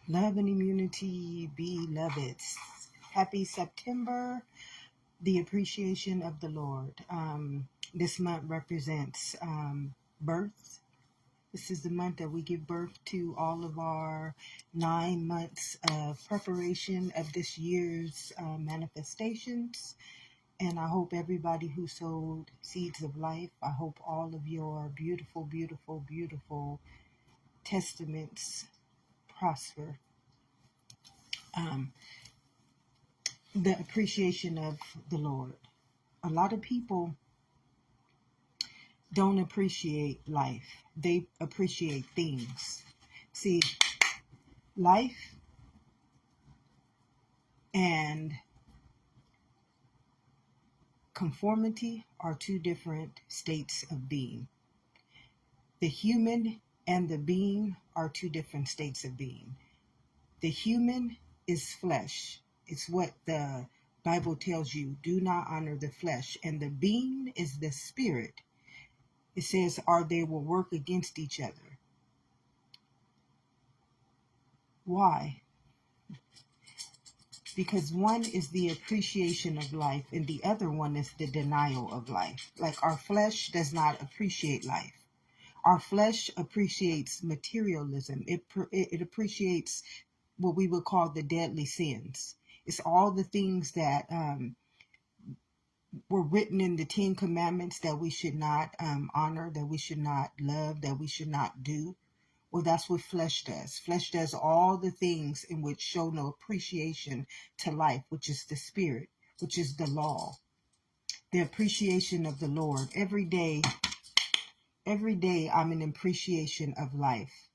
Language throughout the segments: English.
Love and immunity, beloveds. Happy September, the appreciation of the Lord. This month represents birth. This is the month that we give birth to all of our 9 months of preparation of this year's manifestations. And I hope everybody who sowed seeds of life, I hope all of your beautiful, beautiful, beautiful testaments prosper. The appreciation of the Lord. A lot of people don't appreciate life. They appreciate things. See, life and conformity are two different states of being. The human and the being are two different states of being. The human is flesh. It's what the Bible tells you. Do not honor the flesh. And the being is the spirit. It says, or they will work against each other. Why? Because one is the appreciation of life and the other one is the denial of life. Like our flesh does not appreciate life. Our flesh appreciates materialism. It appreciates what we would call the deadly sins. It's all the things that were written in the 10 Commandments that we should not honor, that we should not love, that we should not do. Well, that's what flesh does. Flesh does all the things in which show no appreciation to life, which is the spirit, which is the law, the appreciation of the Lord. Every day I'm in appreciation of life,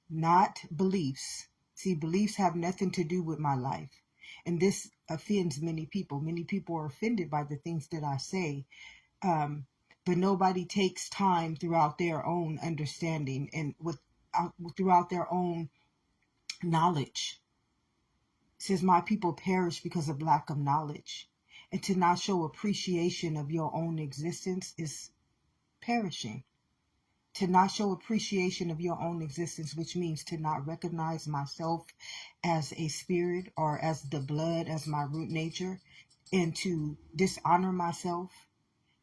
not beliefs. See, beliefs have nothing to do with my life. And this offends many people. Many people are offended by the things that I say. But nobody takes time throughout their own understanding and throughout their own knowledge. It says, my people perish because of lack of knowledge. And to not show appreciation of your own existence is perishing. To not show appreciation of your own existence, which means to not recognize myself as a spirit or as the blood, as my root nature, and to dishonor myself,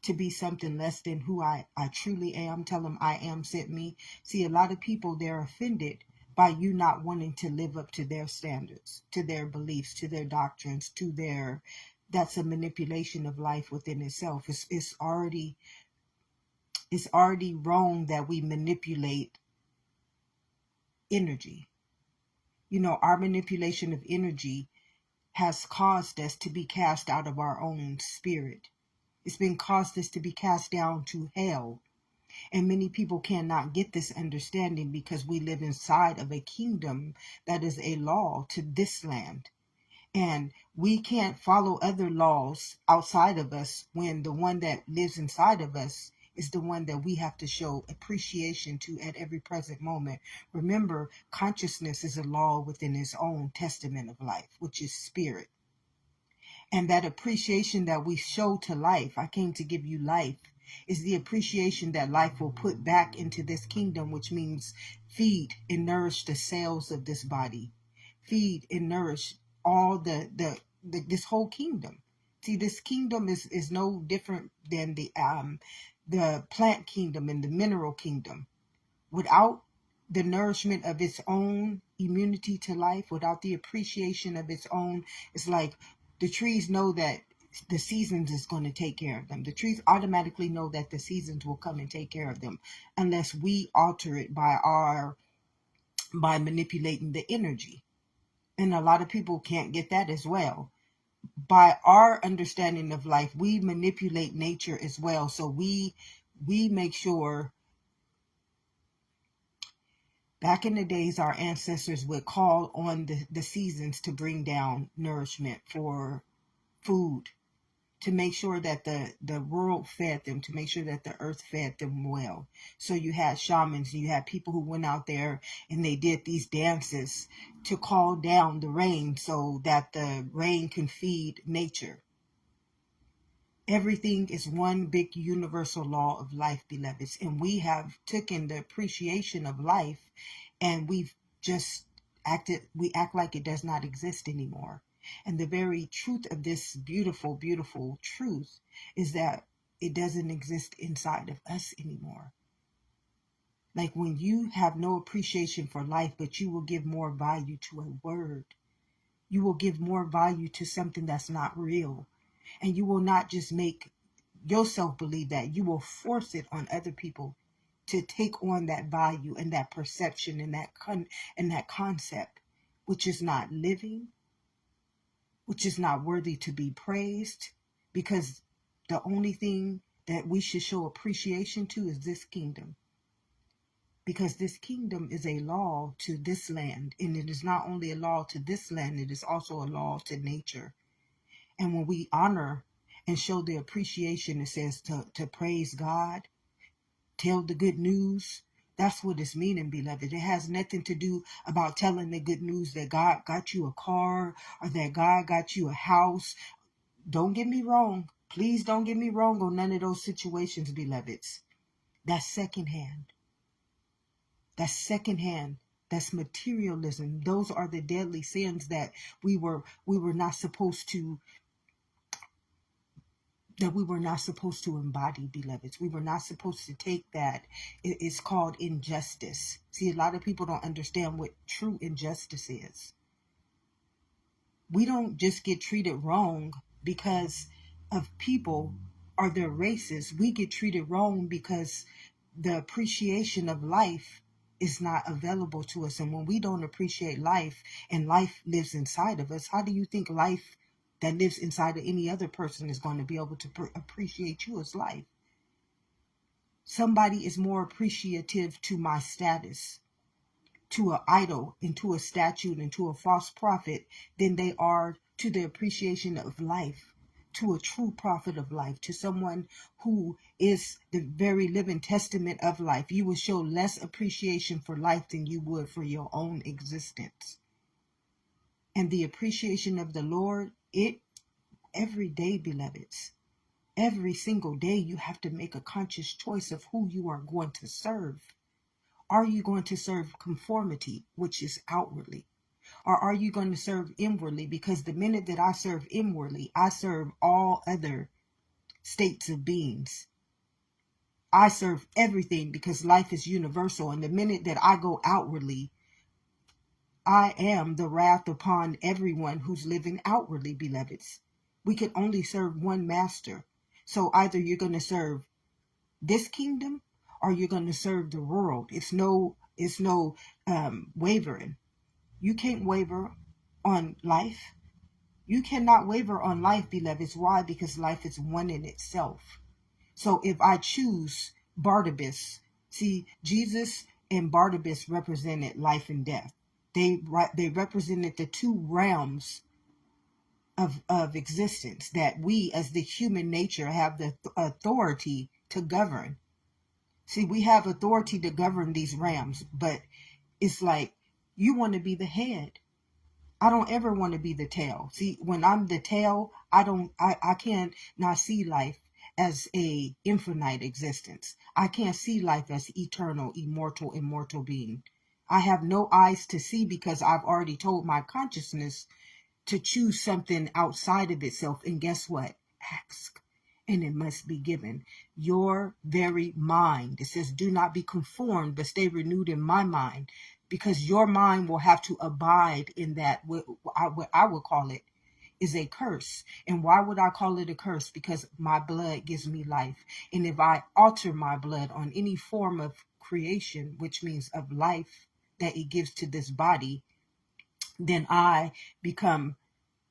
to be something less than who I truly am, tell them I am sent me. See, a lot of people, they're offended by you not wanting to live up to their standards, to their beliefs, to their doctrines, that's a manipulation of life within itself. It's already wrong that we manipulate energy. You know, our manipulation of energy has caused us to be cast out of our own spirit. It's been caused us to be cast down to hell. And many people cannot get this understanding because we live inside of a kingdom that is a law to this land. And we can't follow other laws outside of us when the one that lives inside of us is the one that we have to show appreciation to at every present moment. Remember, consciousness is a law within its own testament of life, which is spirit. And that appreciation that we show to life, I came to give you life, is the appreciation that life will put back into this kingdom, which means feed and nourish the cells of this body. Feed and nourish all this whole kingdom. See, this kingdom is no different than the plant kingdom and the mineral kingdom. Without the nourishment of its own immunity to life, without the appreciation of its own, it's like the trees know that the seasons is going to take care of them. The trees automatically know that the seasons will come and take care of them unless we alter it by manipulating the energy. And a lot of people can't get that as well. By our understanding of life, we manipulate nature as well. So we make sure. Back in the days, our ancestors would call on the seasons to bring down nourishment for food, to make sure that the world fed them, to make sure that the earth fed them well. So you had shamans, you had people who went out there and they did these dances to call down the rain so that the rain can feed nature. Everything is one big universal law of life, beloveds. And we have taken the appreciation of life and we've just we act like it does not exist anymore. And the very truth of this beautiful, beautiful truth is that it doesn't exist inside of us anymore. Like when you have no appreciation for life, but you will give more value to a word. You will give more value to something that's not real. And you will not just make yourself believe that. You will force it on other people to take on that value and that perception and that concept, which is not living, which is not worthy to be praised, because the only thing that we should show appreciation to is this kingdom. Because this kingdom is a law to this land, and it is not only a law to this land, it is also a law to nature. And when we honor and show the appreciation, it says to praise God, tell the good news. That's what it's meaning, beloved. It has nothing to do about telling the good news that God got you a car or that God got you a house. Don't get me wrong. Please don't get me wrong on none of those situations, beloveds. That's secondhand. That's secondhand. That's materialism. Those are the deadly sins that we were not supposed to embody, beloveds. We were not supposed to take that. It's called injustice. See, a lot of people don't understand what true injustice is. We don't just get treated wrong because of people or their races. We get treated wrong because the appreciation of life is not available to us. And when we don't appreciate life and life lives inside of us, how do you think life that lives inside of any other person is going to be able to appreciate you as life? Somebody is more appreciative to my status, to an idol, and to a statue, and to a false prophet than they are to the appreciation of life, to a true prophet of life, to someone who is the very living testament of life. You will show less appreciation for life than you would for your own existence. And the appreciation of the Lord, every day, beloveds, every single day, you have to make a conscious choice of who you are going to serve. Are you going to serve conformity, which is outwardly? Or are you going to serve inwardly? Because the minute that I serve inwardly, I serve all other states of beings. I serve everything because life is universal. And the minute that I go outwardly, I am the wrath upon everyone who's living outwardly, beloveds. We can only serve one master. So either you're going to serve this kingdom or you're going to serve the world. It's no wavering. You can't waver on life. You cannot waver on life, beloveds. Why? Because life is one in itself. So if I choose Barnabas, see, Jesus and Barnabas represented life and death. They represented the two realms of existence that we as the human nature have the authority to govern. See, we have authority to govern these realms, but it's like you want to be the head. I don't ever want to be the tail. See, when I'm the tail, I can't not see life as a infinite existence. I can't see life as eternal, immortal being. I have no eyes to see because I've already told my consciousness to choose something outside of itself. And guess what? Ask, and it must be given. Your very mind. It says, do not be conformed, but stay renewed in my mind. Because your mind will have to abide in that, what I would call it, is a curse. And why would I call it a curse? Because my blood gives me life. And if I alter my blood on any form of creation, which means of life that it gives to this body, then I become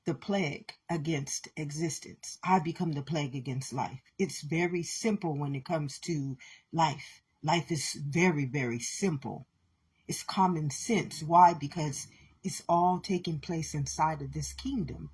the plague against existence. I become the plague against life. It's very simple when it comes to life. Life is very, very simple. It's common sense. Why? Because it's all taking place inside of this kingdom.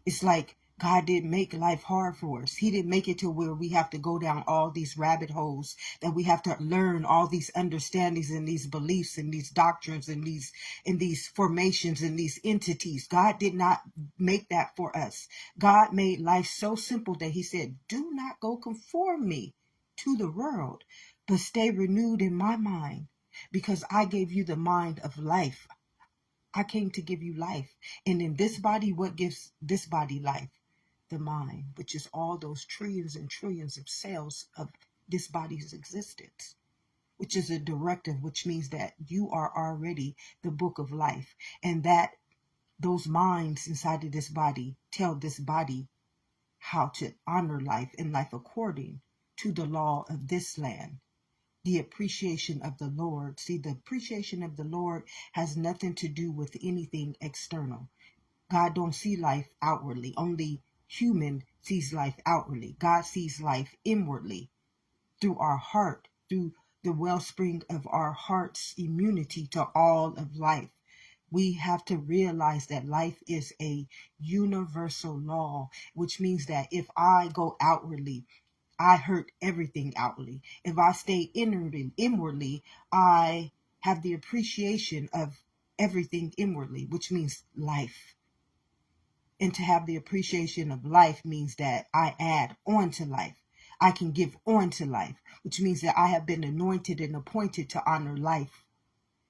It's like God didn't make life hard for us. He didn't make it to where we have to go down all these rabbit holes, that we have to learn all these understandings and these beliefs and these doctrines and these formations and these entities. God did not make that for us. God made life so simple that he said, do not go conform me to the world, but stay renewed in my mind, because I gave you the mind of life. I came to give you life. And in this body, what gives this body life? The mind, which is all those trillions and trillions of cells of this body's existence, which is a directive, which means that you are already the book of life. And that those minds inside of this body tell this body how to honor life and life according to the law of this land. The appreciation of the Lord. See, the appreciation of the Lord has nothing to do with anything external. God don't see life outwardly. Only human sees life outwardly. God sees life inwardly through our heart, through the wellspring of our heart's immunity to all of life. We have to realize that life is a universal law, which means that if I go outwardly, I hurt everything outwardly. If I stay inwardly, I have the appreciation of everything inwardly, which means life. And to have the appreciation of life means that I add on to life. I can give on to life, which means that I have been anointed and appointed to honor life,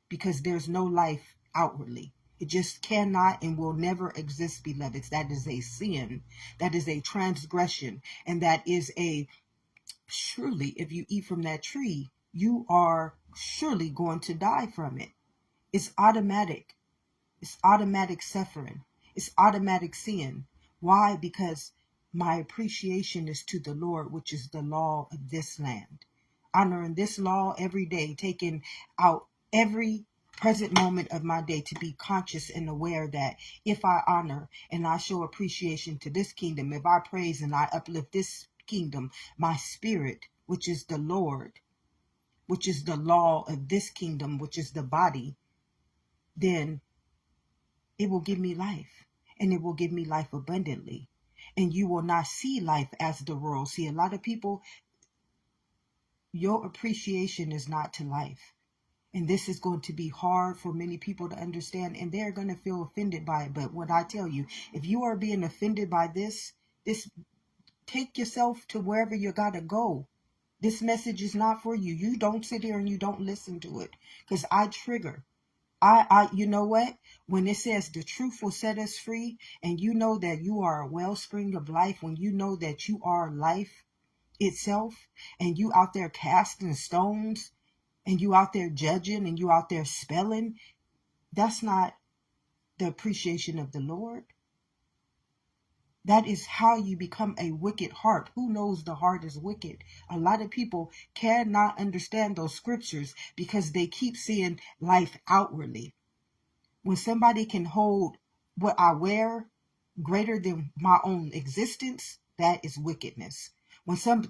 because there's no life outwardly. It just cannot and will never exist, beloveds. That is a sin. That is a transgression. And that is a, surely, if you eat from that tree, you are surely going to die from it. It's automatic. It's automatic suffering. It's automatic sin. Why? Because my appreciation is to the Lord, which is the law of this land. Honoring this law every day, taking out every present moment of my day to be conscious and aware that if I honor and I show appreciation to this kingdom, if I praise and I uplift this kingdom, my spirit, which is the Lord, which is the law of this kingdom, which is the body, then it will give me life, and it will give me life abundantly. And you will not see life as the world. See, a lot of people, your appreciation is not to life. And this is going to be hard for many people to understand, and they're going to feel offended by it. But what I tell you, if you are being offended by this, take yourself to wherever you got to go. This message is not for you. You don't sit here and you don't listen to it, because I trigger. You know what? When it says the truth will set us free, and you know that you are a wellspring of life, when you know that you are life itself, and you out there casting stones, and you out there judging, and you out there spelling, that's not the appreciation of the Lord. That is how you become a wicked heart. Who knows the heart is wicked? A lot of people cannot understand those scriptures because they keep seeing life outwardly. When somebody can hold what I wear greater than my own existence, that is wickedness.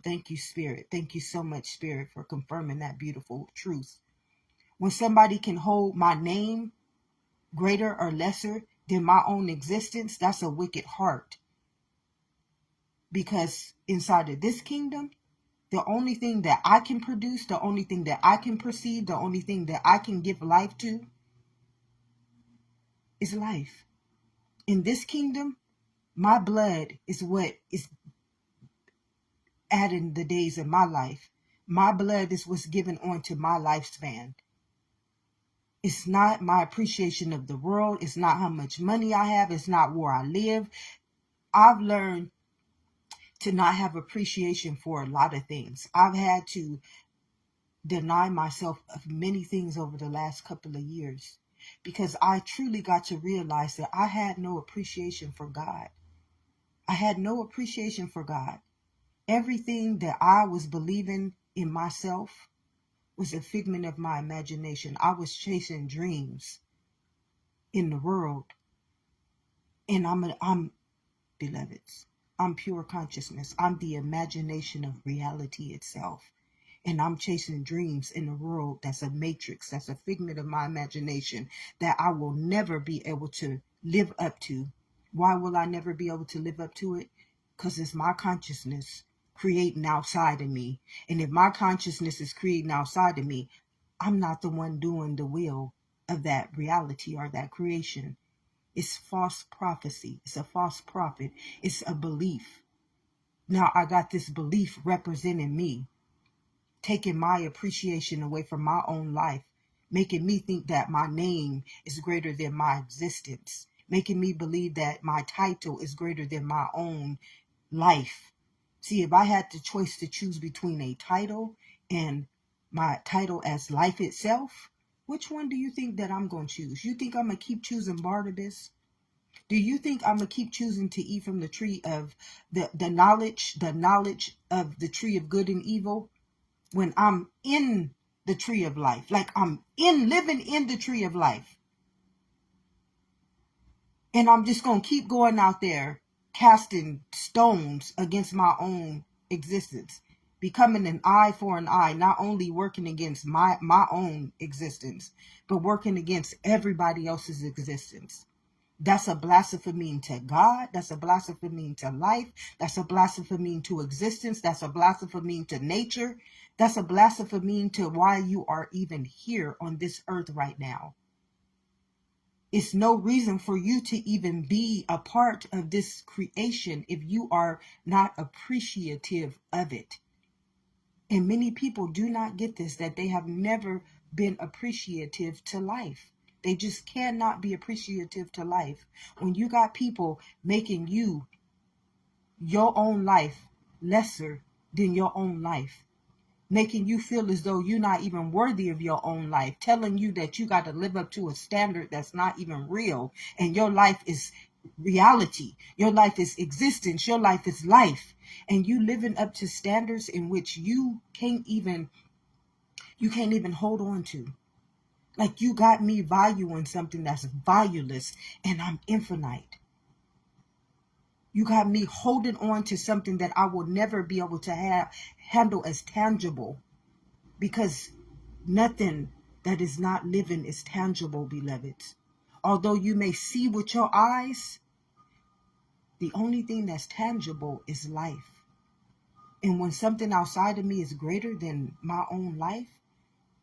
Thank you, Spirit. Thank you so much, Spirit, for confirming that beautiful truth. When somebody can hold my name greater or lesser than my own existence, that's a wicked heart. Because inside of this kingdom, the only thing that I can produce, the only thing that I can perceive, the only thing that I can give life to is life. In this kingdom, my blood is what is adding the days of my life. My blood is what's given onto my lifespan. It's not my appreciation of the world. It's not how much money I have. It's not where I live. I've learned to not have appreciation for a lot of things. I've had to deny myself of many things over the last couple of years because I truly got to realize that I had no appreciation for God. I had no appreciation for God. Everything that I was believing in myself was a figment of my imagination. I was chasing dreams in the world. And I'm beloveds. I'm pure consciousness. I'm the imagination of reality itself. And I'm chasing dreams in a world that's a matrix, that's a figment of my imagination that I will never be able to live up to. Why will I never be able to live up to it? Because it's my consciousness creating outside of me. And if my consciousness is creating outside of me, I'm not the one doing the will of that reality or that creation. It's false prophecy. It's a false prophet. It's a belief. Now I got this belief representing me, taking my appreciation away from my own life. making me think that my name is greater than my existence, making me believe that my title is greater than my own life. See, if I had the choice to choose between a title and my title as life itself, which one do you think that I'm going to choose? You think I'm going to keep choosing Barnabas? Do you think I'm going to keep choosing to eat from the tree of the knowledge of the tree of good and evil when I'm in the tree of life? Like I'm living in the tree of life. And I'm just going to keep going out there casting stones against my own existence, becoming an eye for an eye, not only working against my own existence, but working against everybody else's existence. That's a blasphemy to God. That's a blasphemy to life. That's a blasphemy to existence. That's a blasphemy to nature. That's a blasphemy to why you are even here on this earth right now. It's no reason for you to even be a part of this creation if you are not appreciative of it. And many people do not get this, that they have never been appreciative to life. They just cannot be appreciative to life. When you got people making you, your own life, lesser than your own life, making you feel as though you're not even worthy of your own life, telling you that you got to live up to a standard that's not even real, and your life is reality, your life is existence, your life is life, and you living up to standards in which you can't even hold on to. Like, you got me valuing something that's valueless, and I'm infinite. You got me holding on to something that I will never be able to handle as tangible, because nothing that is not living is tangible, beloveds. Although you may see with your eyes, the only thing that's tangible is life. And when something outside of me is greater than my own life,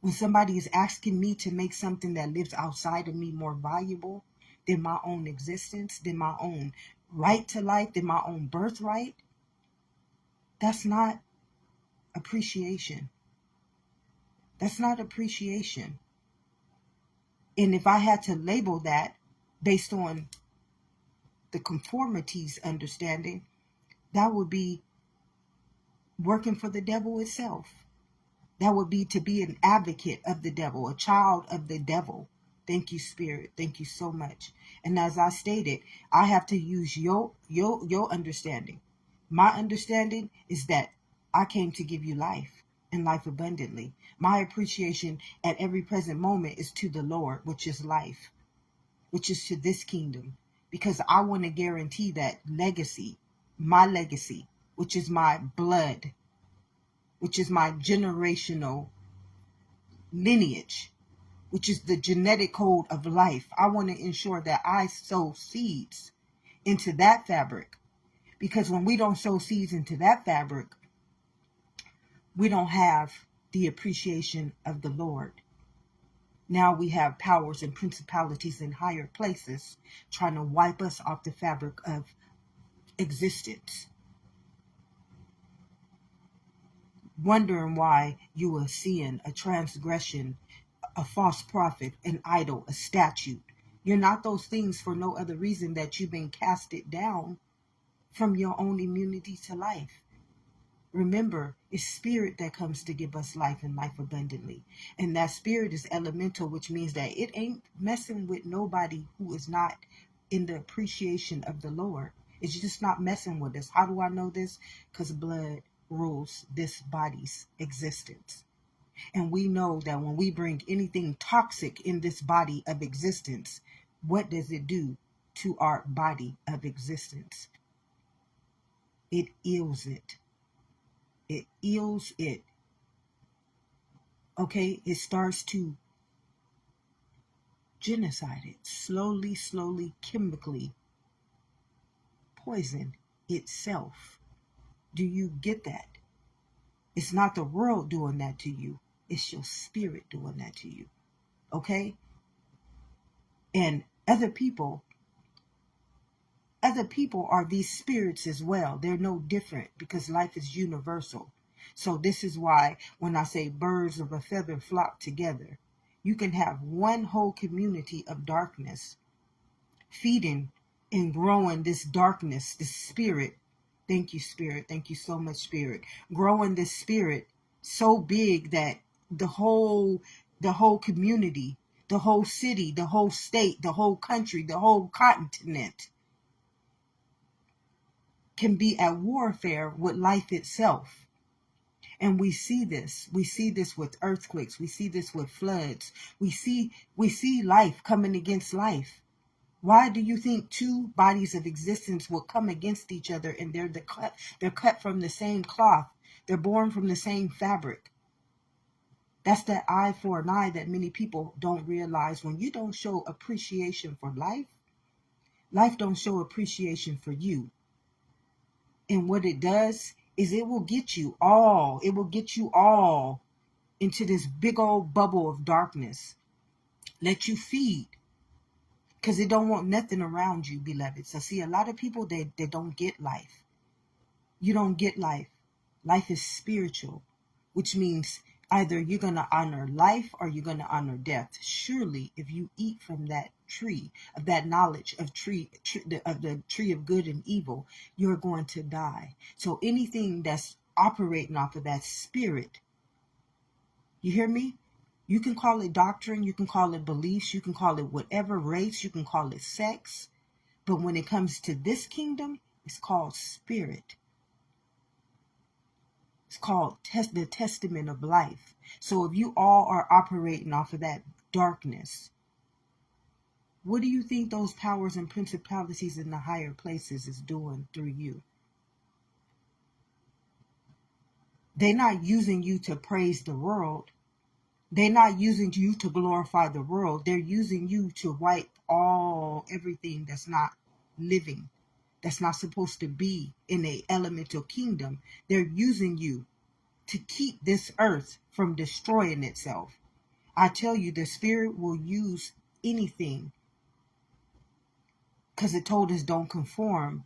when somebody is asking me to make something that lives outside of me more valuable than my own existence, than my own right to life, than my own birthright, that's not appreciation. That's not appreciation. And if I had to label that based on the conformities understanding, that would be working for the devil itself. That would be to be an advocate of the devil, a child of the devil. Thank you, Spirit. Thank you so much. And as I stated, I have to use your understanding. My understanding is that I came to give you life and life abundantly. My appreciation at every present moment is to the Lord, which is life, which is to this kingdom, because I want to guarantee that legacy, my legacy, which is my blood, which is my generational lineage, which is the genetic code of life. I want to ensure that I sow seeds into that fabric, because when we don't sow seeds into that fabric, we don't have the appreciation of the Lord. Now we have powers and principalities in higher places trying to wipe us off the fabric of existence. Wondering why you are seeing a transgression, a false prophet, an idol, a statue. You're not those things for no other reason that you've been casted down from your own immunity to life. Remember, it's spirit that comes to give us life and life abundantly. And that spirit is elemental, which means that it ain't messing with nobody who is not in the appreciation of the Lord. It's just not messing with us. How do I know this? Because blood rules this body's existence. And we know that when we bring anything toxic in this body of existence, what does it do to our body of existence? It ills it. It ills it. Okay, it starts to genocide it. Slowly, chemically poison itself. Do you get that? It's not the world doing that to you. It's your spirit doing that to you. Okay? And other people are these spirits as well. They're no different, because life is universal. So this is why when I say birds of a feather flock together, You can have one whole community of darkness feeding and growing this darkness, this spirit. Thank you, Spirit. Thank you so much, Spirit. Growing this spirit so big that the whole community, the whole city, the whole state, the whole country, the whole continent can be at warfare with life itself. And we see this. We see this with earthquakes. We see this with floods. We see life coming against life. Why do you think two bodies of existence will come against each other, and they're cut from the same cloth? They're born from the same fabric. That's that eye for an eye that many people don't realize. When you don't show appreciation for life, life don't show appreciation for you. And what it does is it will get you all into this big old bubble of darkness. Let you feed. Because it don't want nothing around you, beloved. So see, a lot of people, they don't get life. You don't get life. Life is spiritual, which means either you're going to honor life or you're going to honor death. Surely, if you eat from that tree, of that knowledge of the tree of good and evil, you're going to die. So anything that's operating off of that spirit, you hear me? You can call it doctrine, you can call it beliefs, you can call it whatever race, you can call it sex. But when it comes to this kingdom, it's called spirit. It's called the testament of life. So if you all are operating off of that darkness, what do you think those powers and principalities in the higher places is doing through you? They're not using you to praise the world. They're not using you to glorify the world. They're using you to wipe everything that's not living, that's not supposed to be in a elemental kingdom. They're using you to keep this earth from destroying itself. I tell you, the spirit will use anything, because it told us don't conform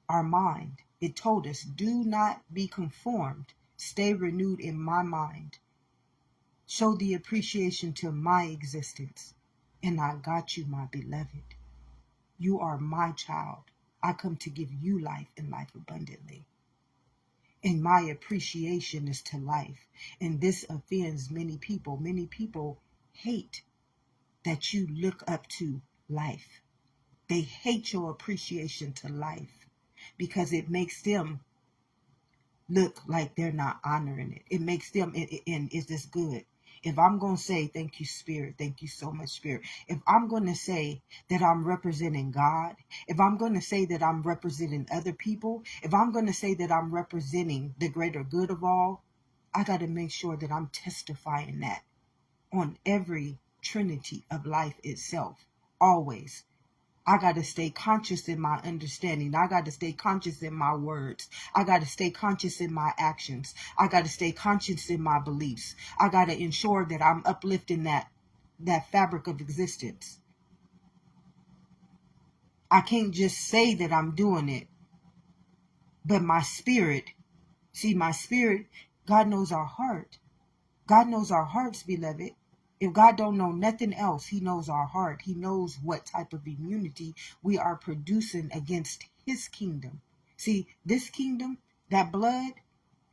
our mind. It told us do not be conformed. Stay renewed in my mind. Show the appreciation to my existence. And I got you, my beloved. You are my child. I come to give you life and life abundantly. And my appreciation is to life. And this offends many people. Many people hate that you look up to life. They hate your appreciation to life because it makes them look like they're not honoring it. It makes them, and is this good? If I'm going to say, thank you, Spirit, thank you so much, Spirit. If I'm going to say that I'm representing God, if I'm going to say that I'm representing other people, if I'm going to say that I'm representing the greater good of all, I got to make sure that I'm testifying that on every trinity of life itself, always. I got to stay conscious in my understanding. I got to stay conscious in my words. I got to stay conscious in my actions. I got to stay conscious in my beliefs. I got to ensure that I'm uplifting that fabric of existence. I can't just say that I'm doing it, but my spirit, God knows our heart. God knows our hearts, beloved. If God don't know nothing else, he knows our heart. He knows what type of immunity we are producing against his kingdom. See, this kingdom, that blood,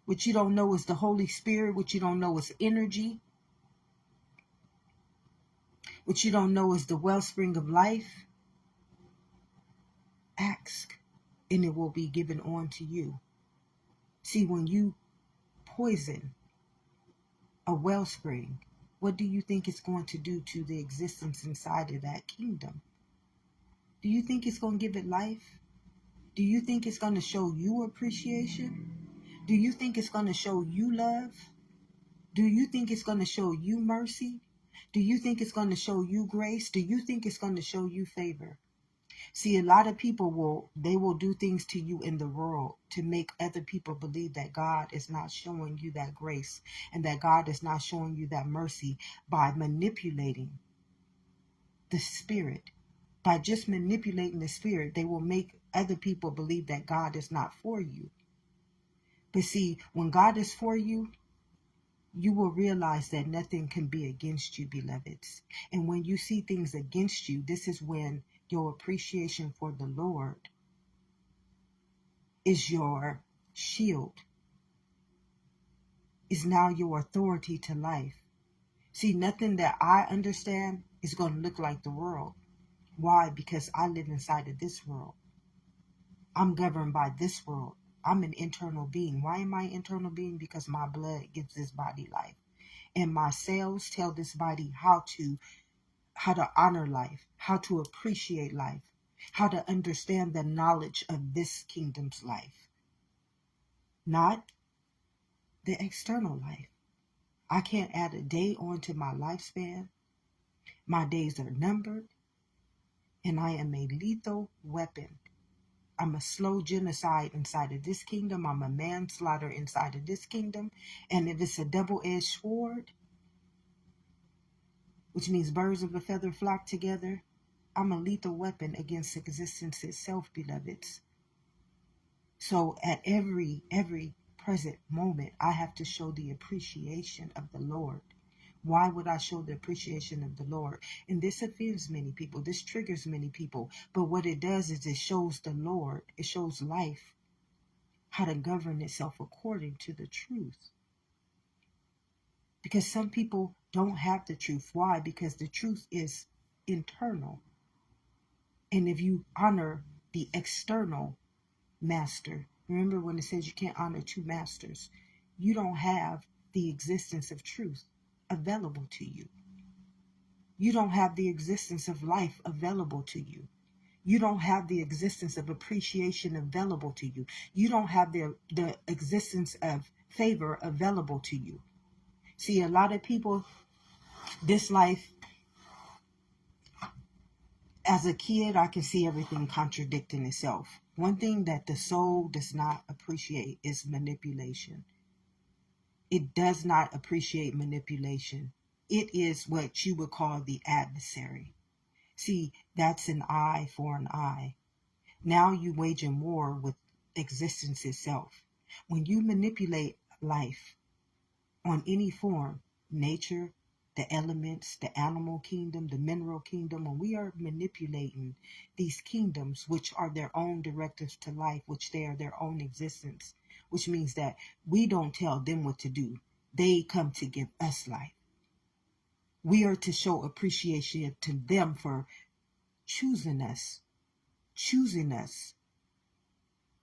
which you don't know is the Holy Spirit, which you don't know is energy, which you don't know is the wellspring of life, ask, and it will be given on to you. See, when you poison a wellspring, what do you think it's going to do to the existence inside of that kingdom? Do you think it's going to give it life? Do you think it's going to show you appreciation? Do you think it's going to show you love? Do you think it's going to show you mercy? Do you think it's going to show you grace? Do you think it's going to show you favor? See, a lot of people will do things to you in the world to make other people believe that God is not showing you that grace and that God is not showing you that mercy by manipulating the spirit. By just manipulating the spirit, they will make other people believe that God is not for you. But see, when God is for you, you will realize that nothing can be against you, beloveds. And when you see things against you, this is when your appreciation for the Lord is your shield, is now your authority to life. See, nothing that I understand is going to look like the world. Why? Because I live inside of this world. I'm governed by this world. I'm an internal being. Why am I an internal being? Because my blood gives this body life. And my cells tell this body how to honor life, how to appreciate life, how to understand the knowledge of this kingdom's life, not the external life. I can't add a day onto my lifespan. My days are numbered, and I am a lethal weapon. I'm a slow genocide inside of this kingdom. I'm a manslaughter inside of this kingdom. And if it's a double-edged sword, which means birds of a feather flock together, I'm a lethal weapon against existence itself, beloveds. So at every present moment, I have to show the appreciation of the Lord. Why would I show the appreciation of the Lord? And this offends many people. This triggers many people. But what it does is it shows the Lord, it shows life how to govern itself according to the truth. Because some people don't have the truth. Why? Because the truth is internal. And if you honor the external master, remember when it says you can't honor two masters, you don't have the existence of truth available to you. You don't have the existence of life available to you. You don't have the existence of appreciation available to you. You don't have the existence of favor available to you. See, a lot of people, this life, as a kid, I can see everything contradicting itself. One thing that the soul does not appreciate is manipulation. It does not appreciate manipulation. It is what you would call the adversary. See, that's an eye for an eye. Now you waging war with existence itself. When you manipulate life on any form, nature, the elements, the animal kingdom, the mineral kingdom, when we are manipulating these kingdoms, which are their own directives to life, which they are their own existence, which means that we don't tell them what to do. They come to give us life. We are to show appreciation to them for choosing us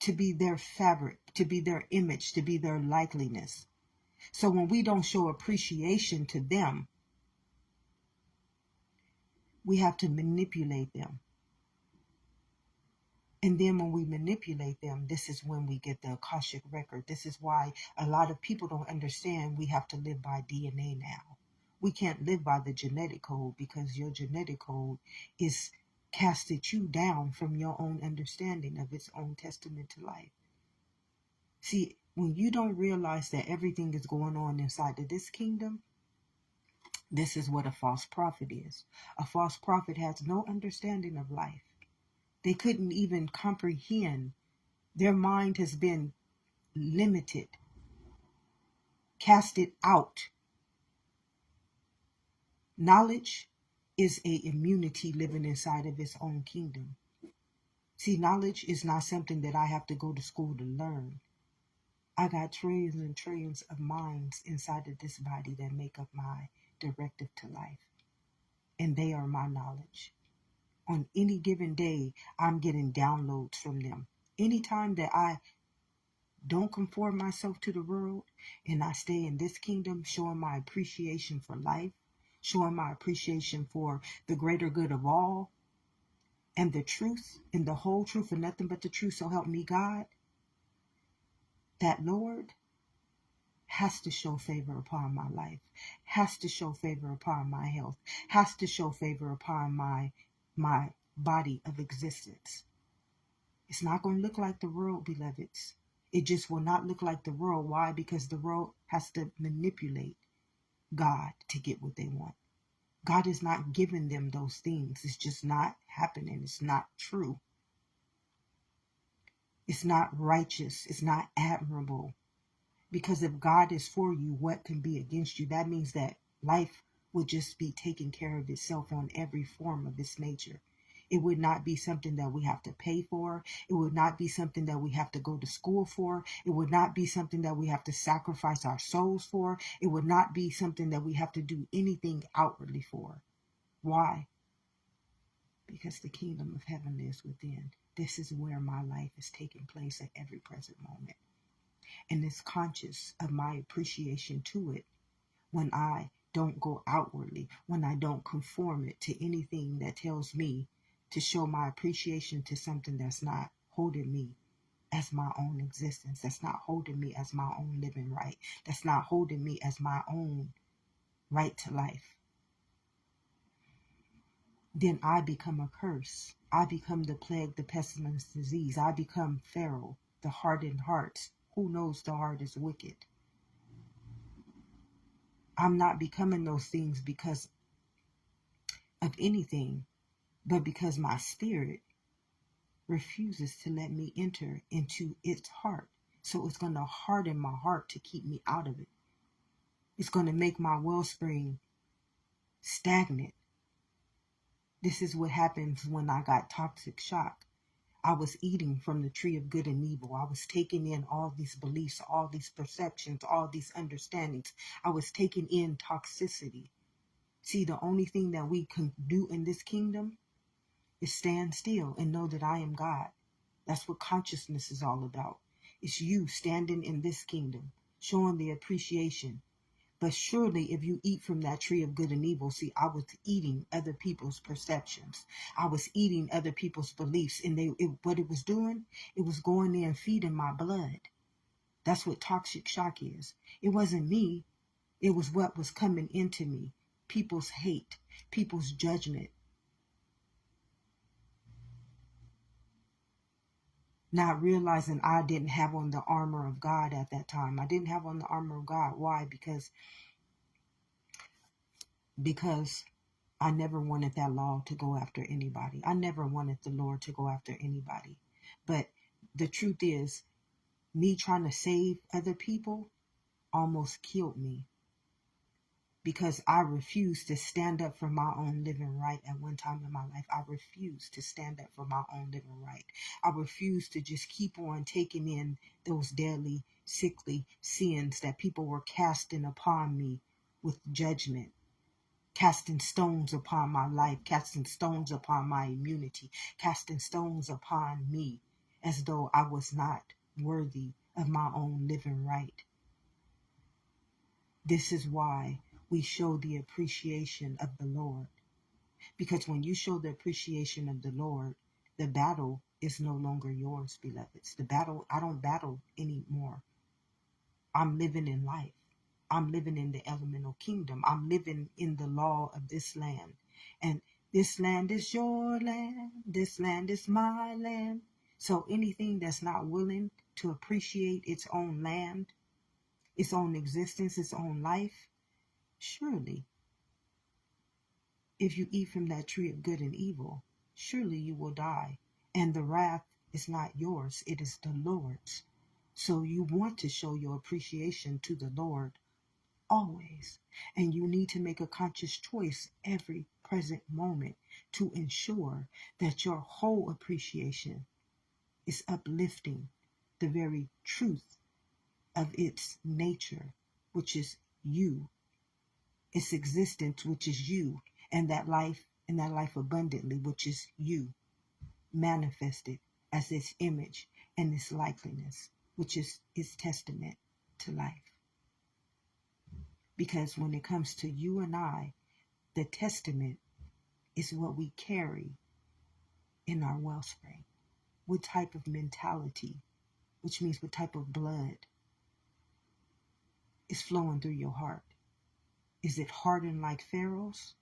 to be their fabric, to be their image, to be their likeliness. So when we don't show appreciation to them, we have to manipulate them. And then when we manipulate them, this is when we get the Akashic record. This is why a lot of people don't understand we have to live by DNA now. We can't live by the genetic code because your genetic code is casted you down from your own understanding of its own testament to life. See, when you don't realize that everything is going on inside of this kingdom, this is what a false prophet is. A false prophet has no understanding of life. They couldn't even comprehend. Their mind has been limited, casted out. Knowledge is a immunity living inside of its own kingdom. See, knowledge is not something that I have to go to school to learn. I got trillions and trillions of minds inside of this body that make up my directive to life. And they are my knowledge. On any given day, I'm getting downloads from them. Anytime that I don't conform myself to the world and I stay in this kingdom, showing my appreciation for life, showing my appreciation for the greater good of all, and the truth, and the whole truth and nothing but the truth, so help me God, that Lord has to show favor upon my life, has to show favor upon my health, has to show favor upon my body of existence. It's not going to look like the world, beloveds. It just will not look like the world. Why? Because the world has to manipulate God to get what they want. God is not giving them those things. It's just not happening. It's not true. It's not righteous. It's not admirable. Because if God is for you, what can be against you? That means that life would just be taking care of itself on every form of its nature. It would not be something that we have to pay for. It would not be something that we have to go to school for. It would not be something that we have to sacrifice our souls for. It would not be something that we have to do anything outwardly for. Why? Because the kingdom of heaven lives within. This is where my life is taking place at every present moment. And it's conscious of my appreciation to it when I don't go outwardly, when I don't conform it to anything that tells me to show my appreciation to something that's not holding me as my own existence, that's not holding me as my own living right, that's not holding me as my own right to life. Then I become a curse. I become the plague, the pestilence, disease. I become Pharaoh, the hardened hearts. Who knows the heart is wicked? I'm not becoming those things because of anything, but because my spirit refuses to let me enter into its heart. So it's going to harden my heart to keep me out of it. It's going to make my wellspring stagnant. This is what happens when I got toxic shock. I was eating from the tree of good and evil. I was taking in all these beliefs, all these perceptions, all these understandings. I was taking in toxicity. See, the only thing that we can do in this kingdom is stand still and know that I am God. That's what consciousness is all about. It's you standing in this kingdom, showing the appreciation. But surely if you eat from that tree of good and evil, see, I was eating other people's perceptions. I was eating other people's beliefs. And what it was doing, it was going there and feeding my blood. That's what toxic shock is. It wasn't me. It was what was coming into me. People's hate, people's judgment. Not realizing I didn't have on the armor of God at that time. I didn't have on the armor of God. Why? Because I never wanted that law to go after anybody. I never wanted the Lord to go after anybody. But the truth is, me trying to save other people almost killed me, because I refused to stand up for my own living right at one time in my life. I refused to stand up for my own living right. I refused to just keep on taking in those deadly, sickly sins that people were casting upon me with judgment, casting stones upon my life, casting stones upon my immunity, casting stones upon me as though I was not worthy of my own living right. This is why we show the appreciation of the Lord. Because when you show the appreciation of the Lord, the battle is no longer yours, beloveds. The battle, I don't battle anymore. I'm living in life. I'm living in the elemental kingdom. I'm living in the law of this land. And this land is your land. This land is my land. So anything that's not willing to appreciate its own land, its own existence, its own life, surely, if you eat from that tree of good and evil, surely you will die. And the wrath is not yours, it is the Lord's. So you want to show your appreciation to the Lord always. And you need to make a conscious choice every present moment to ensure that your whole appreciation is uplifting the very truth of its nature, which is you, its existence, which is you, and that life abundantly, which is you, manifested as its image and its likeliness, which is its testament to life. Because when it comes to you and I, the testament is what we carry in our wellspring. What type of mentality, which means what type of blood, is flowing through your heart? Is it hardened like Pharaoh's?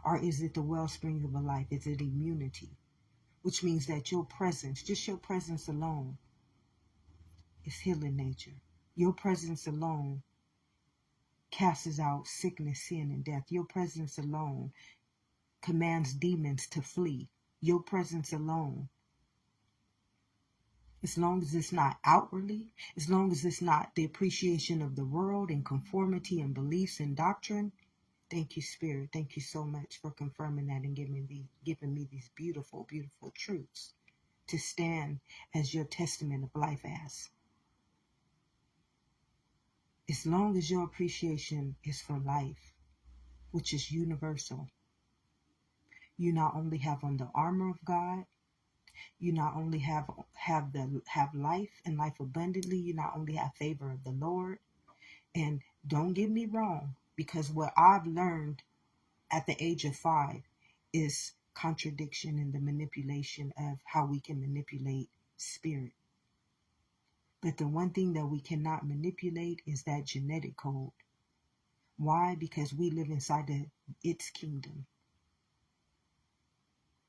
Or is it the wellspring of a life? Is it immunity? Which means that your presence, just your presence alone, is healing nature. Your presence alone casts out sickness, sin, and death. Your presence alone commands demons to flee. Your presence alone As long as it's not outwardly, as long as it's not the appreciation of the world and conformity and beliefs and doctrine. Thank you, Spirit. Thank you so much for confirming that and giving me these beautiful, beautiful truths to stand as your testament of life as. As long as your appreciation is for life, which is universal, you not only have on the armor of God, you not only have life and life abundantly, you not only have favor of the Lord. And don't get me wrong, because what I've learned at the age of 5 is contradiction in the manipulation of how we can manipulate spirit. But the one thing that we cannot manipulate is that genetic code. Why? Because we live inside its kingdom.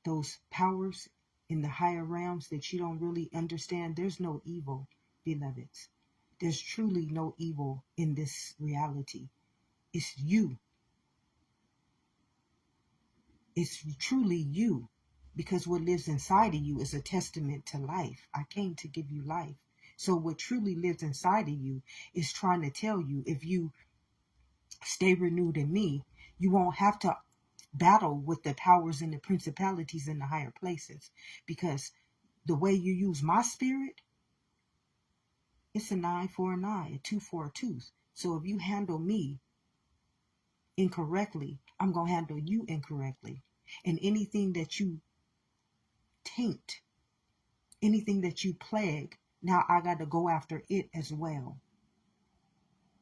Those powers in the higher realms that you don't really understand, there's no evil, beloveds. There's truly no evil in this reality. It's you. It's truly you. Because what lives inside of you is a testament to life. I came to give you life. So what truly lives inside of you is trying to tell you, if you stay renewed in me, you won't have to battle with the powers and the principalities in the higher places. Because the way you use my spirit, it's an eye for an eye, a tooth for a tooth. So if you handle me incorrectly, I'm going to handle you incorrectly. And anything that you taint, anything that you plague, now I got to go after it as well.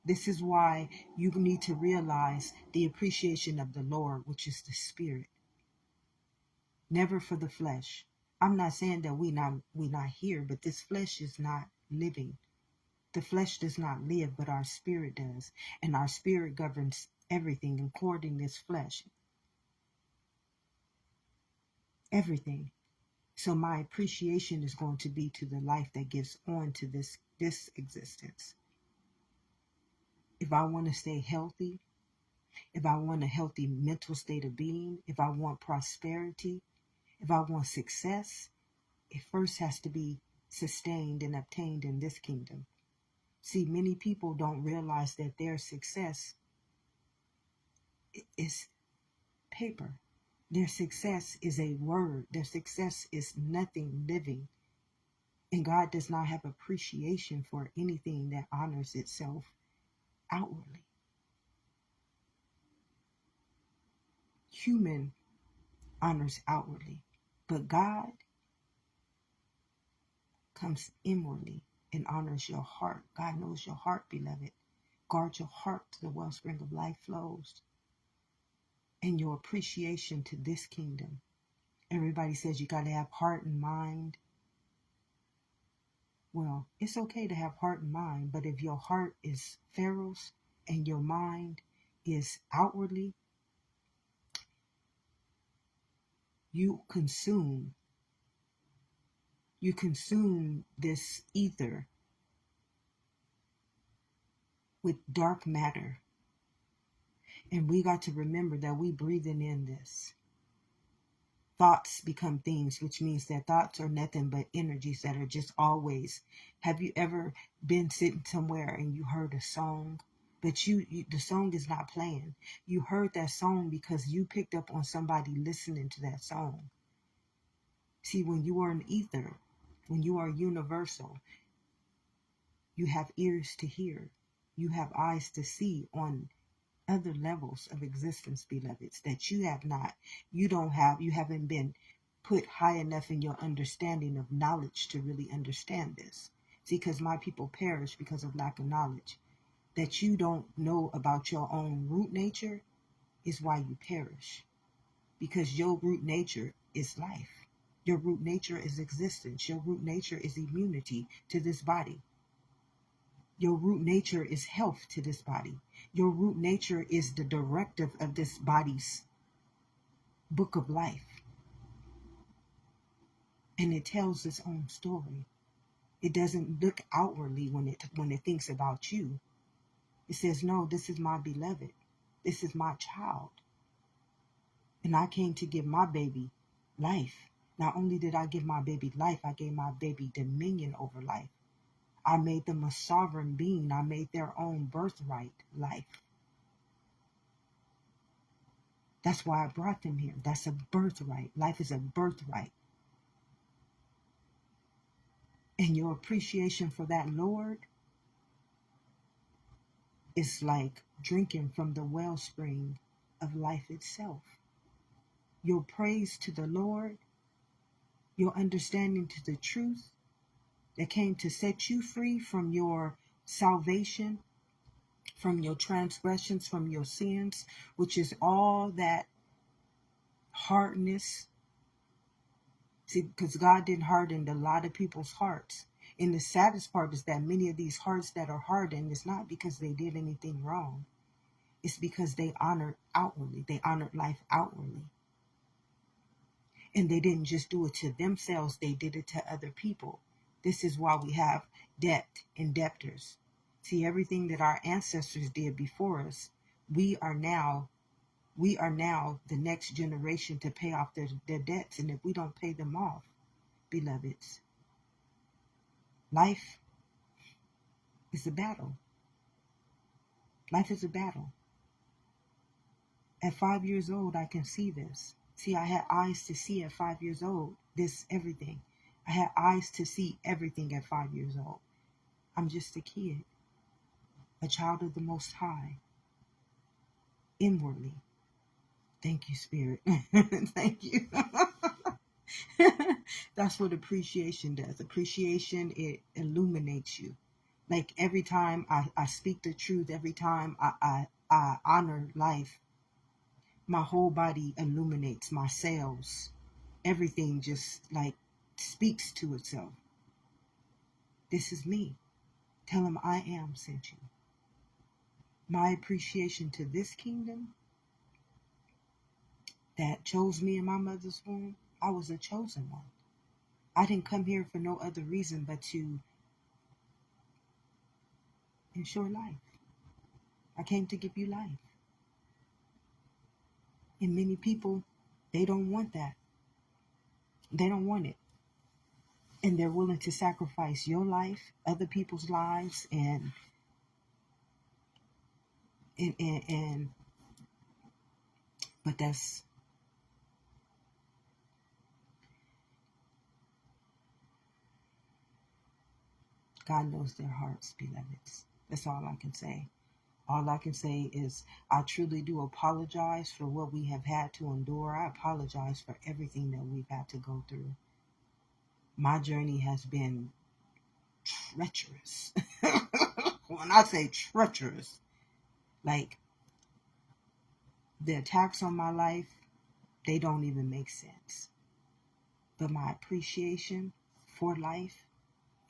This is why you need to realize the appreciation of the Lord, which is the spirit. Never for the flesh. I'm not saying that we not here, but this flesh is not living. The flesh does not live, but our spirit does. And our spirit governs everything, including this flesh. Everything. So my appreciation is going to be to the life that gives on to this existence. If I want to stay healthy, if I want a healthy mental state of being, if I want prosperity, if I want success, it first has to be sustained and obtained in this kingdom. See, many people don't realize that their success is paper. Their success is a word. Their success is nothing living. And God does not have appreciation for anything that honors itself outwardly. Human honors outwardly, but God comes inwardly and honors your heart. God knows your heart, beloved. Guard your heart to the wellspring of life flows. And your appreciation to this kingdom. Everybody says you got to have heart and mind. Well, it's okay to have heart and mind, but if your heart is pharaohs and your mind is outwardly, you consume this ether with dark matter. And we got to remember that we breathing in this. Thoughts become things, which means that thoughts are nothing but energies that are just always. Have you ever been sitting somewhere and you heard a song, but the song is not playing? You heard that song because you picked up on somebody listening to that song. See, when you are an ether, when you are universal, you have ears to hear, you have eyes to see on other levels of existence, beloveds, that you haven't been put high enough in your understanding of knowledge to really understand this. See, because my people perish because of lack of knowledge. That you don't know about your own root nature is why you perish. Because your root nature is life. Your root nature is existence. Your root nature is immunity to this body. Your root nature is health to this body. Your root nature is the directive of this body's book of life. And it tells its own story. It doesn't look outwardly when it thinks about you. It says, no, this is my beloved. This is my child. And I came to give my baby life. Not only did I give my baby life, I gave my baby dominion over life. I made them a sovereign being. I made their own birthright life. That's why I brought them here. That's a birthright. Life is a birthright. And your appreciation for that, Lord, is like drinking from the wellspring of life itself. Your praise to the Lord, your understanding to the truth that came to set you free from your salvation, from your transgressions, from your sins, which is all that hardness. See, because God didn't harden a lot of people's hearts. And the saddest part is that many of these hearts that are hardened is not because they did anything wrong. It's because they honored outwardly. They honored life outwardly. And they didn't just do it to themselves, they did it to other people. This is why we have debt and debtors. See, everything that our ancestors did before us, we are now the next generation to pay off their debts. And if we don't pay them off, beloveds, life is a battle. Life is a battle. At 5 years old, I can see this. See, I had eyes to see at 5 years old, this everything. I had eyes to see everything at 5 years old. I'm just a kid, a child of the Most High, inwardly. Thank you, Spirit. Thank you. That's what appreciation does. Appreciation, it illuminates you. Like every time I speak the truth, every time I honor life, my whole body illuminates, my cells, everything just like speaks to itself. This is me. Tell him I am sent you. My appreciation to this kingdom that chose me in my mother's womb, I was a chosen one. I didn't come here for no other reason but to ensure life. I came to give you life. And many people, they don't want that. They don't want it. And they're willing to sacrifice your life, other people's lives, and but that's God knows their hearts, beloveds. That's all I can say. All I can say is I truly do apologize for what we have had to endure. I apologize for everything that we've had to go through. My journey has been treacherous. When I say treacherous, like the attacks on my life, they don't even make sense. But my appreciation for life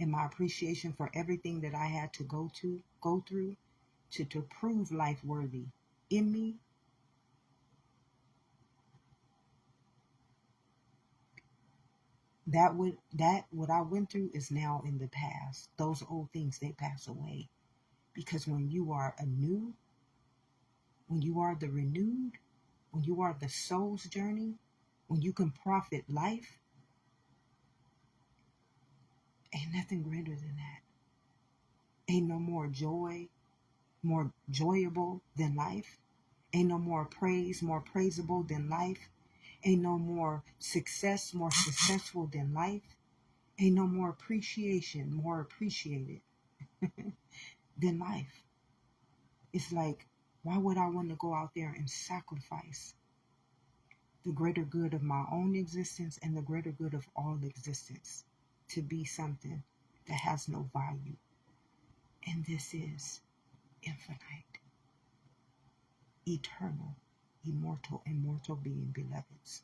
and my appreciation for everything that I had to go through to prove life worthy in me, what I went through is now in the past. Those old things, they pass away. Because when you are anew, when you are the renewed, when you are the soul's journey, when you can profit life, ain't nothing greater than that. Ain't no more joy, more joyable than life. Ain't no more praise, more praisable than life. Ain't no more success, more successful than life. Ain't no more appreciation, more appreciated than life. It's like, why would I want to go out there and sacrifice the greater good of my own existence and the greater good of all existence to be something that has no value? And this is infinite, eternal, immortal being, beloveds.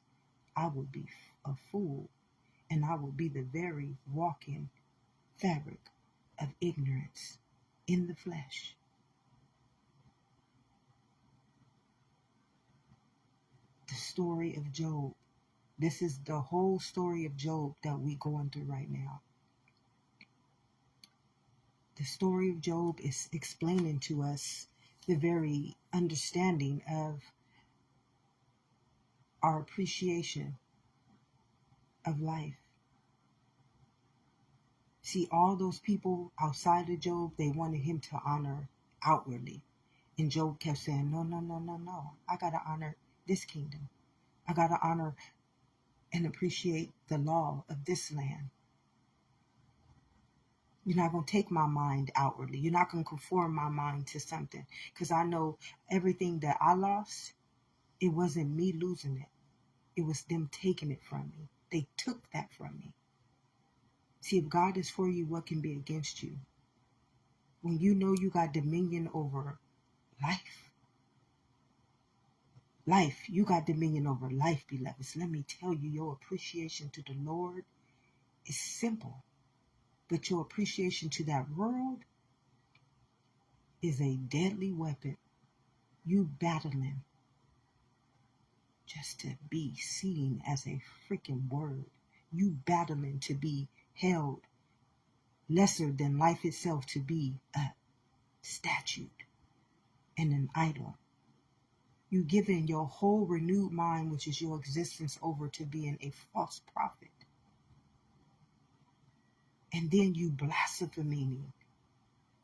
I would be a fool, and I would be the very walking fabric of ignorance in the flesh. The story of Job. This is the whole story of Job that we're going through right now. The story of Job is explaining to us the very understanding of our appreciation of life. See, all those people outside of Job, they wanted him to honor outwardly. And Job kept saying, no, no, no, no, no. I got to honor this kingdom. I got to honor and appreciate the law of this land. You're not going to take my mind outwardly. You're not going to conform my mind to something. Because I know everything that I lost, it wasn't me losing it. It was them taking it from me. They took that from me. See, if God is for you, what can be against you? When you know you got dominion over life, you got dominion over life, beloveds. Let me tell you, your appreciation to the Lord is simple. But your appreciation to that world is a deadly weapon. You battling just to be seen as a freaking word. You battling to be held lesser than life itself, to be a statue and an idol. You giving your whole renewed mind, which is your existence, over to being a false prophet. And then you blaspheming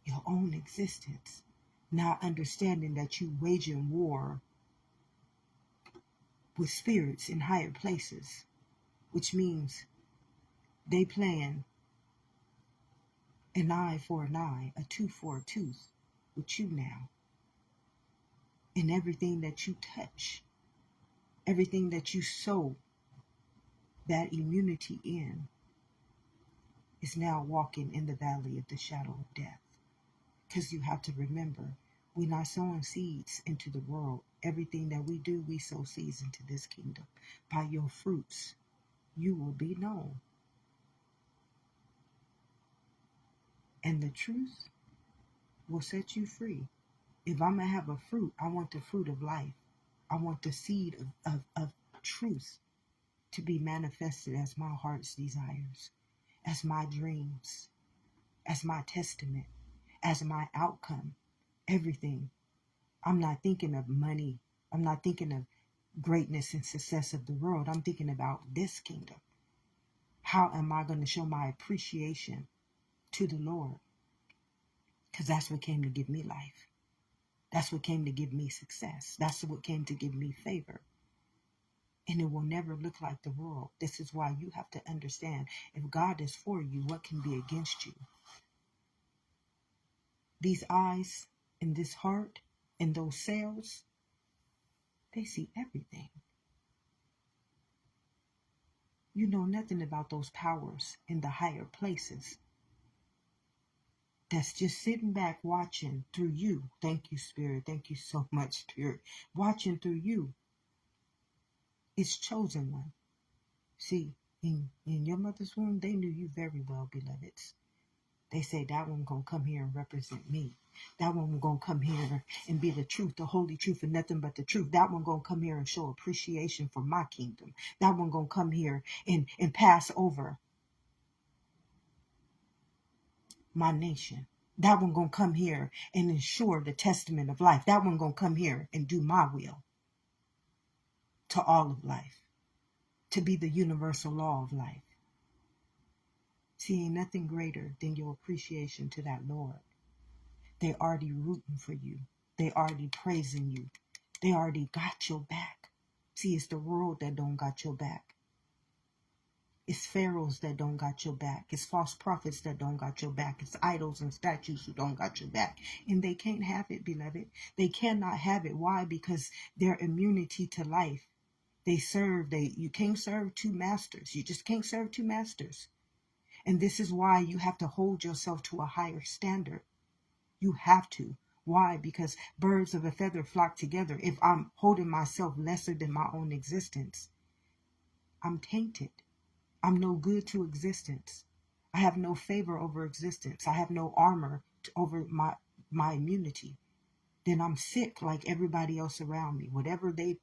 your own existence, not understanding that you waging war with spirits in higher places, which means they playing an eye for an eye, a tooth for a tooth with you now. And everything that you touch, everything that you sow that immunity in, is now walking in the valley of the shadow of death. Because you have to remember, we're not sowing seeds into the world. Everything that we do, we sow seeds into this kingdom. By your fruits, you will be known. And the truth will set you free. If I'm going to have a fruit, I want the fruit of life. I want the seed of truth to be manifested as my heart's desires, as my dreams, as my testament, as my outcome, everything. I'm not thinking of money. I'm not thinking of greatness and success of the world. I'm thinking about this kingdom. How am I going to show my appreciation to the Lord? Because that's what came to give me life. That's what came to give me success. That's what came to give me favor. And it will never look like the world. This is why you have to understand, if God is for you, what can be against you? These eyes and this heart and those cells, they see everything. You know nothing about those powers in the higher places that's just sitting back watching through you. Thank you, Spirit. Thank you so much, Spirit. Watching through you. It's chosen one. See, in your mother's womb, they knew you very well, beloveds. They say that one gonna come here and represent me. That one gonna come here and be the truth, the holy truth, and nothing but the truth. That one gonna come here and show appreciation for my kingdom. That one gonna come here and pass over my nation. That one gonna come here and ensure the testament of life. That one gonna come here and do my will to all of life, to be the universal law of life. See, ain't nothing greater than your appreciation to that Lord. They already rooting for you. They already praising you. They already got your back. See, it's the world that don't got your back. It's pharaohs that don't got your back. It's false prophets that don't got your back. It's idols and statues who don't got your back. And they can't have it, beloved. They cannot have it. Why? Because their immunity to life. You can't serve two masters. You just can't serve two masters. And this is why you have to hold yourself to a higher standard. You have to. Why? Because birds of a feather flock together. If I'm holding myself lesser than my own existence, I'm tainted. I'm no good to existence. I have no favor over existence. I have no armor over my immunity. Then I'm sick like everybody else around me. Whatever they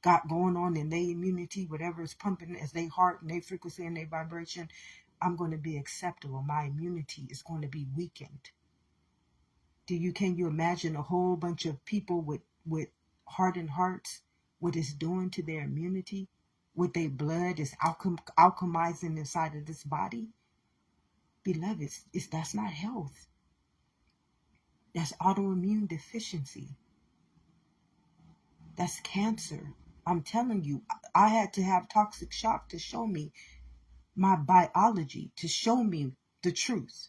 got going on in their immunity, whatever is pumping as their heart and their frequency and their vibration, I'm going to be acceptable. My immunity is going to be weakened. Can you imagine a whole bunch of people with hardened hearts, what it's doing to their immunity? with their blood is alchemizing inside of this body. Beloved, that's not health. That's autoimmune deficiency. That's cancer. I'm telling you, I had to have toxic shock to show me my biology, to show me the truth.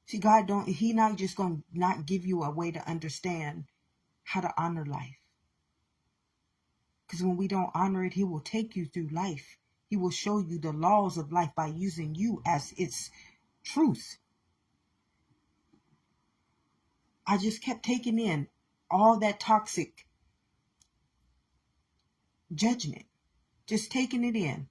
See, He not just gonna not give you a way to understand how to honor life. Because when we don't honor it, He will take you through life. He will show you the laws of life by using you as its truth. I just kept taking in all that toxic judgment, just taking it in.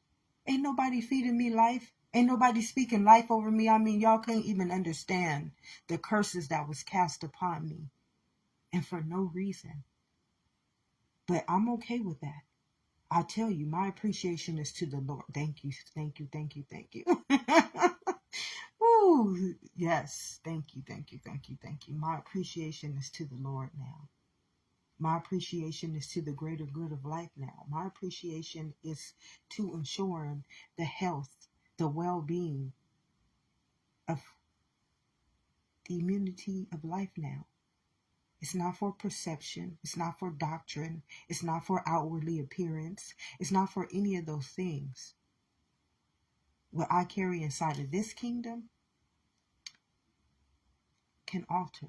Ain't nobody feeding me life. Ain't nobody speaking life over me. I mean, y'all can't even understand the curses that was cast upon me, and for no reason. But I'm okay with that. I tell you, my appreciation is to the Lord. Thank you, thank you, thank you, thank you. Ooh, yes, thank you, thank you, thank you, thank you. My appreciation is to the Lord now. My appreciation is to the greater good of life now. My appreciation is to ensuring the health, the well-being of the immunity of life now. It's not for perception. It's not for doctrine. It's not for outwardly appearance. It's not for any of those things. What I carry inside of this kingdom can alter,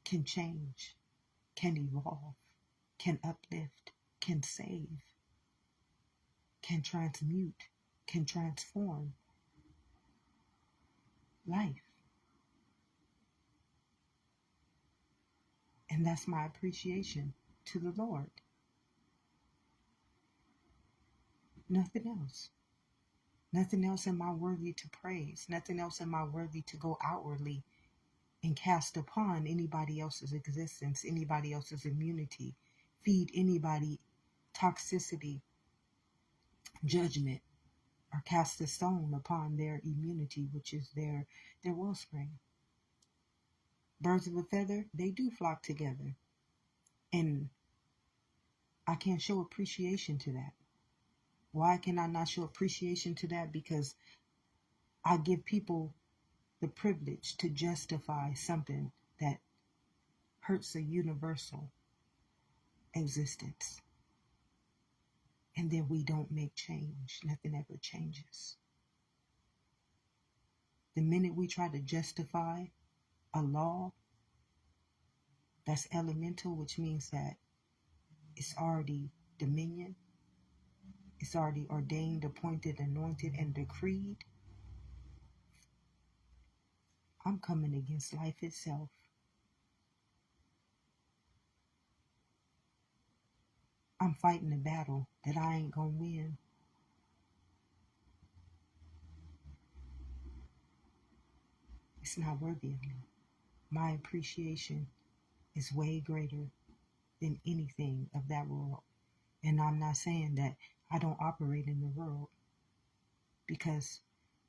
can change, can evolve, can uplift, can save, can transmute, can transform life. And that's my appreciation to the Lord. Nothing else. Nothing else am I worthy to praise. Nothing else am I worthy to go outwardly and cast upon anybody else's existence, anybody else's immunity, feed anybody toxicity, judgment, or cast a stone upon their immunity, which is their wellspring. Birds of a feather, they do flock together. And I can't show appreciation to that. Why can I not show appreciation to that? Because I give people the privilege to justify something that hurts a universal existence. And then we don't make change. Nothing ever changes. The minute we try to justify a law that's elemental, which means that it's already dominion, it's already ordained, appointed, anointed, and decreed, I'm coming against life itself. I'm fighting a battle that I ain't gonna win. It's not worthy of me. My appreciation is way greater than anything of that world. And I'm not saying that I don't operate in the world, because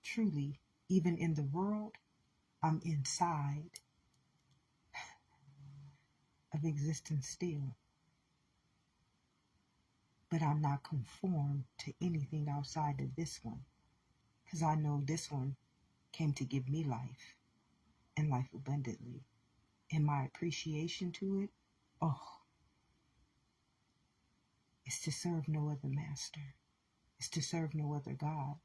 truly, even in the world, I'm inside of existence still. But I'm not conformed to anything outside of this one, because I know this one came to give me life, and life abundantly. And my appreciation to it, is to serve no other master. It's to serve no other God.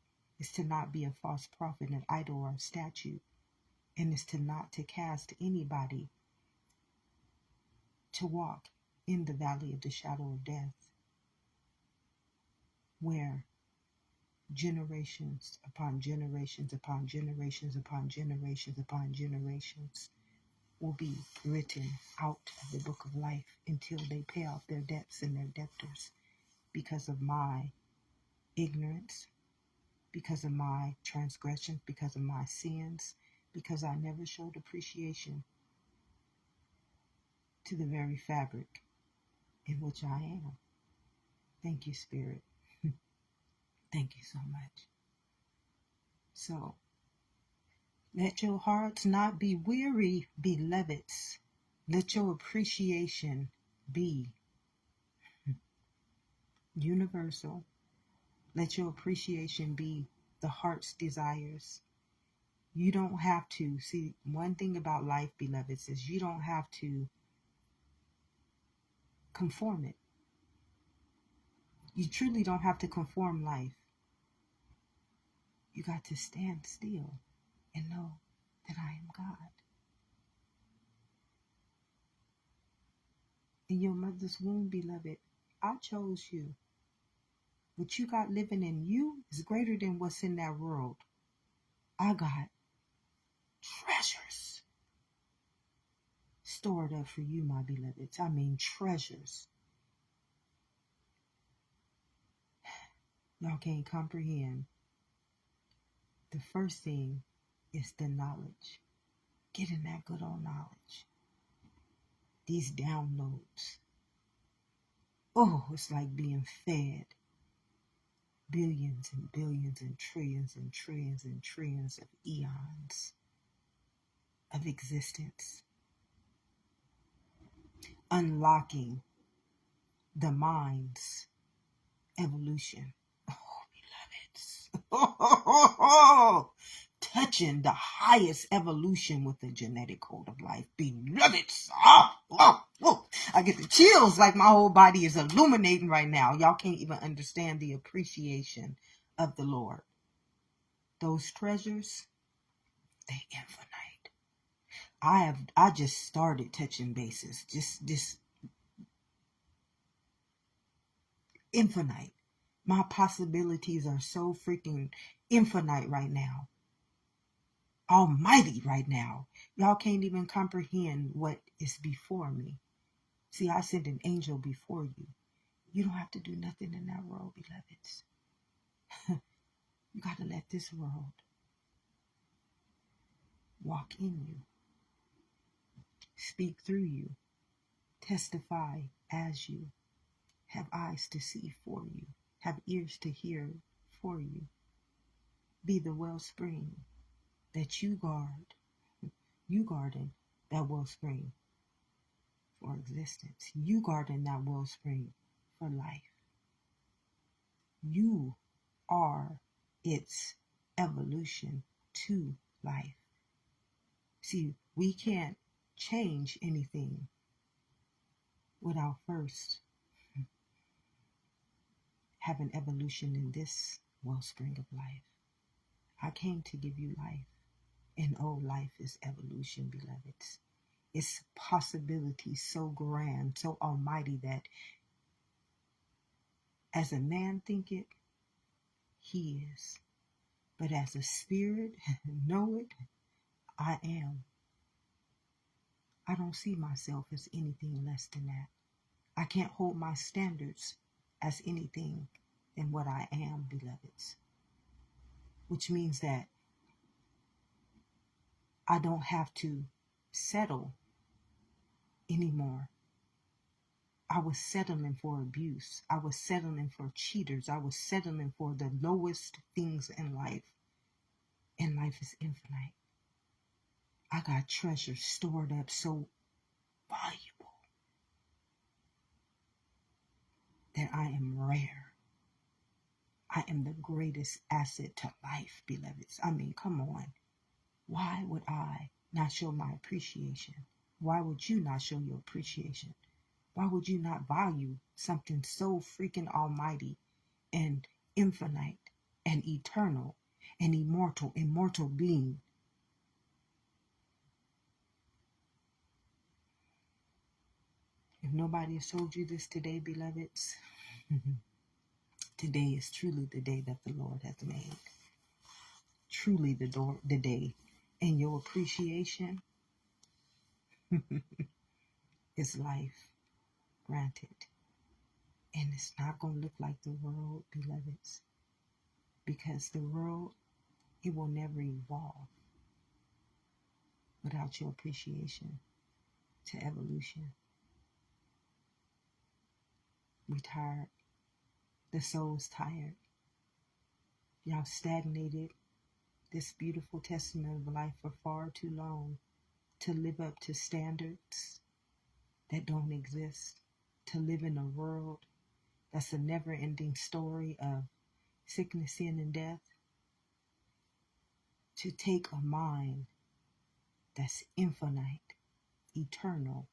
It's to not be a false prophet, an idol, or a statue. And it's to not to cast anybody to walk in the valley of the shadow of death, where generations upon generations upon generations upon generations upon generations will be written out of the book of life until they pay off their debts and their debtors, because of my ignorance, because of my transgressions, because of my sins, because I never showed appreciation to the very fabric in which I am. Thank you, Spirit. Thank you so much. So, let your hearts not be weary, beloveds. Let your appreciation be universal. Let your appreciation be the heart's desires. You don't have to. See, one thing about life, beloveds, is you don't have to conform it. You truly don't have to conform life. You got to stand still and know that I am God. In your mother's womb, beloved, I chose you. What you got living in you is greater than what's in that world. I got treasures stored up for you, my beloveds. I mean treasures. Y'all can't comprehend. The first thing is the knowledge. Getting that good old knowledge. These downloads. Oh, it's like being fed billions and billions and trillions and trillions and trillions of eons of existence. Unlocking the mind's evolution. Oh, beloveds. Touching the highest evolution with the genetic code of life. Beloveds. I get the chills like my whole body is illuminating right now. Y'all can't even understand the appreciation of the Lord. Those treasures, they infinite. I just started touching bases. Just infinite. My possibilities are so freaking infinite right now. Almighty right now. Y'all can't even comprehend what is before me. See, I sent an angel before you. You don't have to do nothing in that world, beloveds. You got to let this world walk in you, speak through you, testify as you, have eyes to see for you, have ears to hear for you. Be the wellspring that you guard. You garden that wellspring for existence. You garden that wellspring for life. You are its evolution to life. See, we can't change anything without first having evolution in this wellspring of life. I came to give you life, and oh, life is evolution, beloveds. It's possibility so grand, so almighty that as a man thinketh, he is. But as a spirit, know it, I am. I don't see myself as anything less than that. I can't hold my standards as anything than what I am, beloveds. Which means that I don't have to settle anymore. I was settling for abuse. I was settling for cheaters. I was settling for the lowest things in life. And life is infinite. I got treasures stored up so valuable that I am rare. I am the greatest asset to life, beloveds. I mean, come on. Why would I not show my appreciation? Why would you not show your appreciation? Why would you not value something so freaking almighty and infinite and eternal and immortal being? If nobody has told you this today, beloveds, today is truly the day that the Lord has made. Truly the day. And your appreciation is life granted. And it's not going to look like the world, beloveds. Because the world, it will never evolve without your appreciation to evolution. We tired. The soul's tired. Y'all stagnated this beautiful testament of life for far too long to live up to standards that don't exist, to live in a world That's a never-ending story of sickness, sin, and death. To take a mind that's infinite, eternal,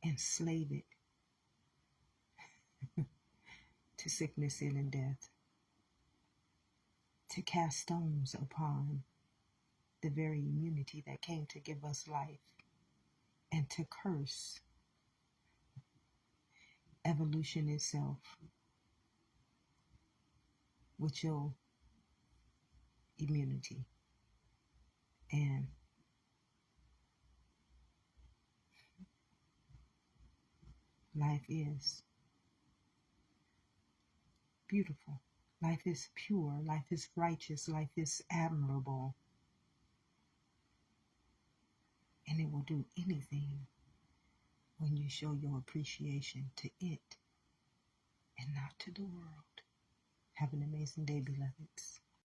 enslave it to sickness, sin, and death. To cast stones upon the very immunity that came to give us life, and to curse evolution itself with your immunity. And life is beautiful. Life is pure. Life is righteous. Life is admirable. And it will do anything when you show your appreciation to it and not to the world. Have an amazing day, beloveds.